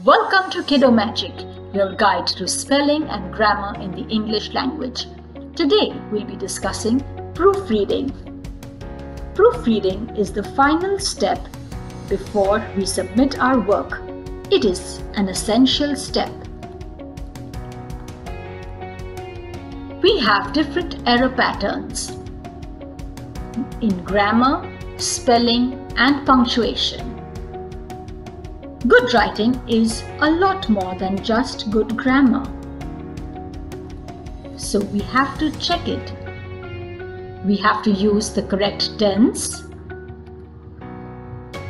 Welcome to Kiddo Magic, your guide to spelling and grammar in the English language. Today we'll be discussing proofreading. Proofreading is the final step before we submit our work. It is an essential step. We have different error patterns in grammar, spelling, and punctuation. Good writing is a lot more than just good grammar. So we have to check it. We have to use the correct tense.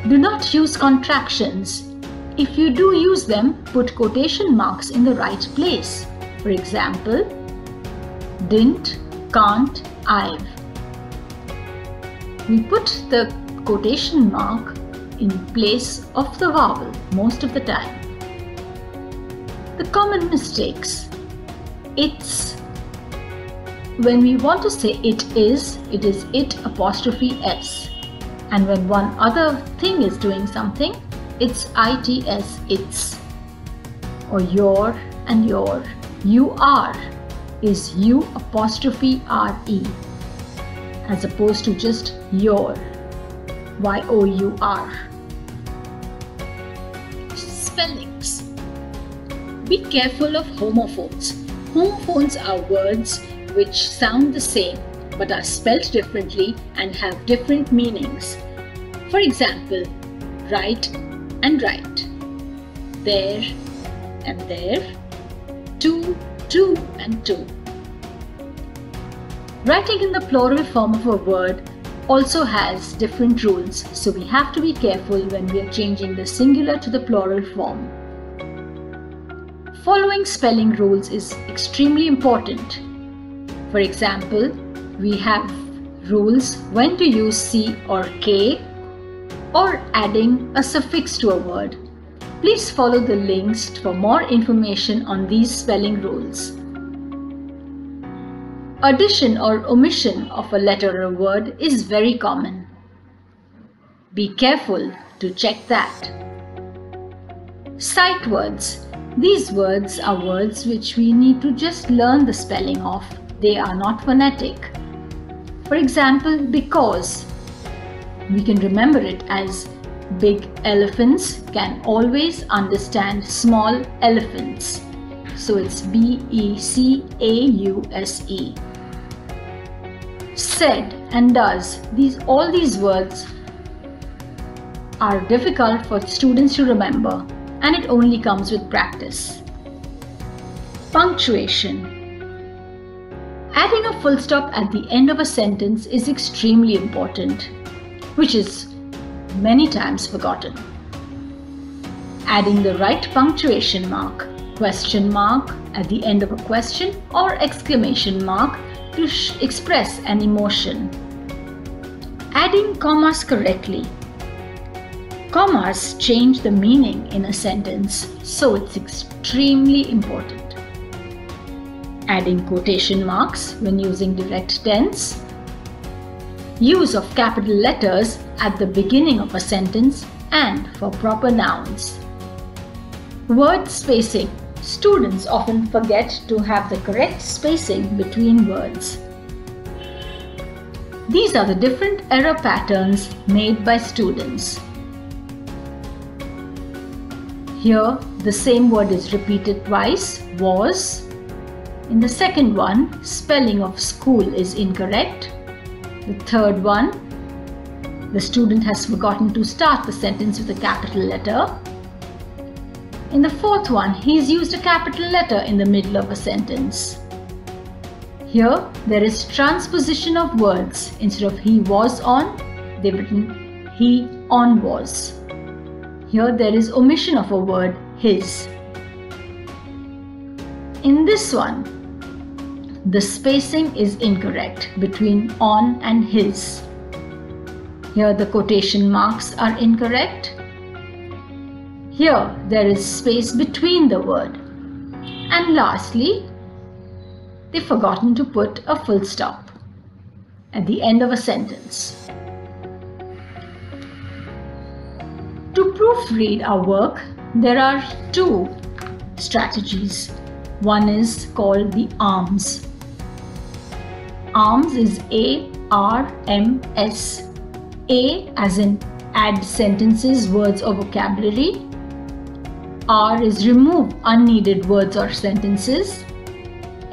Do not use contractions. If you do use them, put quotation marks in the right place. For example, didn't, can't, I've. We put the quotation mark in place of the vowel most of the time. The common mistakes. It's. When we want to say it is it apostrophe s. And when one other thing is doing something, it's its, its. Or your and your. You are is you apostrophe re, as opposed to just your, your. Spellings. Be careful of homophones. Homophones are words which sound the same but are spelt differently and have different meanings. For example, right and right, there and there, two and two. Writing in the plural form of a word also has different rules, so we have to be careful when we are changing the singular to the plural form. Following spelling rules is extremely important. For example, we have rules when to use C or K or adding a suffix to a word. Please follow the links for more information on these spelling rules. Addition or omission of a letter or word is very common. Be careful to check that. Sight words. These words are words which we need to just learn the spelling of. They are not phonetic. For example, because. We can remember it as big elephants can always understand small elephants. So it's BECAUSE. Said and does. All these words are difficult for students to remember, and it only comes with practice. Punctuation. Adding a full stop at the end of a sentence is extremely important, which is many times forgotten. Adding the right punctuation mark, question mark at the end of a question, or exclamation mark to express an emotion. Adding commas correctly. Commas change the meaning in a sentence, so it's extremely important. Adding quotation marks when using direct tense. Use of capital letters at the beginning of a sentence and for proper nouns. Word spacing. Students often forget to have the correct spacing between words. These are the different error patterns made by students. Here, the same word is repeated twice, was. In the second one, spelling of school is incorrect. The third one, the student has forgotten to start the sentence with a capital letter. In the fourth one, he's used a capital letter in the middle of a sentence. Here, there is transposition of words. Instead of he was on, they've written he on was. Here, there is omission of a word, his. In this one, the spacing is incorrect between on and his. Here, the quotation marks are incorrect. Here, there is space between the word. And lastly, they've forgotten to put a full stop at the end of a sentence. To proofread our work, There are two strategies. One is called the ARMS. ARMS is ARMS. A as in add sentences, words or vocabulary. R is remove unneeded words or sentences.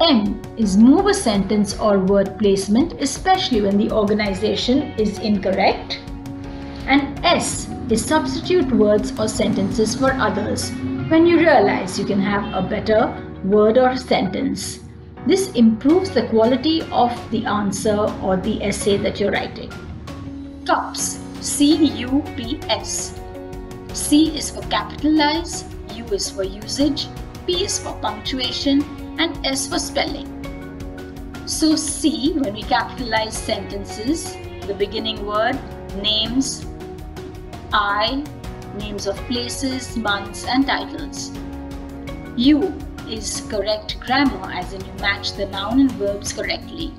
M is move a sentence or word placement, especially when the organization is incorrect. And S is substitute words or sentences for others when you realize you can have a better word or sentence. This improves the quality of the answer or the essay that you're writing. CUPS, C-U-P-S. C is for capitalize, U is for usage, P is for punctuation, and S for spelling. So C, when we capitalize sentences, the beginning word, names, I, names of places, months and titles. U is correct grammar, as in you match the noun and verbs correctly.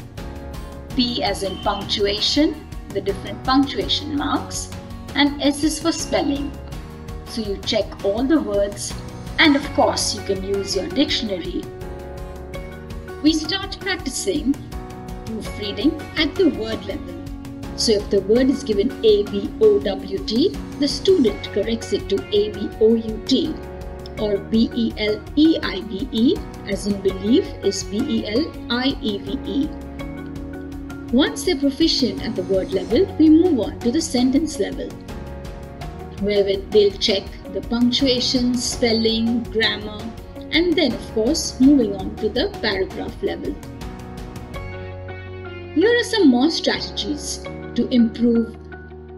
P as in punctuation, the different punctuation marks, and S is for spelling. So you check all the words, and of course you can use your dictionary. We start practicing proofreading at the word level. So if the word is given A-B-O-W-T, the student corrects it to A-B-O-U-T, or B-E-L-E-I-V-E, as in believe is B-E-L-I-E-V-E. Once they're proficient at the word level, we move on to the sentence level, where they'll check the punctuation, spelling, grammar, and then of course moving on to the paragraph level. Here are some more strategies to improve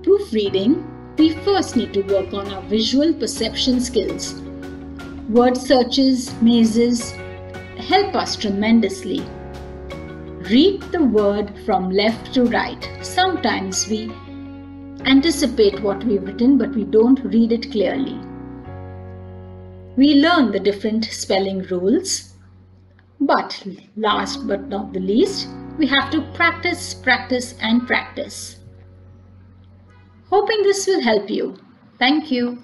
proofreading. We first need to work on our visual perception skills. Word searches, mazes help us tremendously. Read the word from left to right. Sometimes we anticipate what we've written, but we don't read it clearly. We learn the different spelling rules. But last but not the least, we have to practice, practice and practice. Hoping this will help you. Thank you.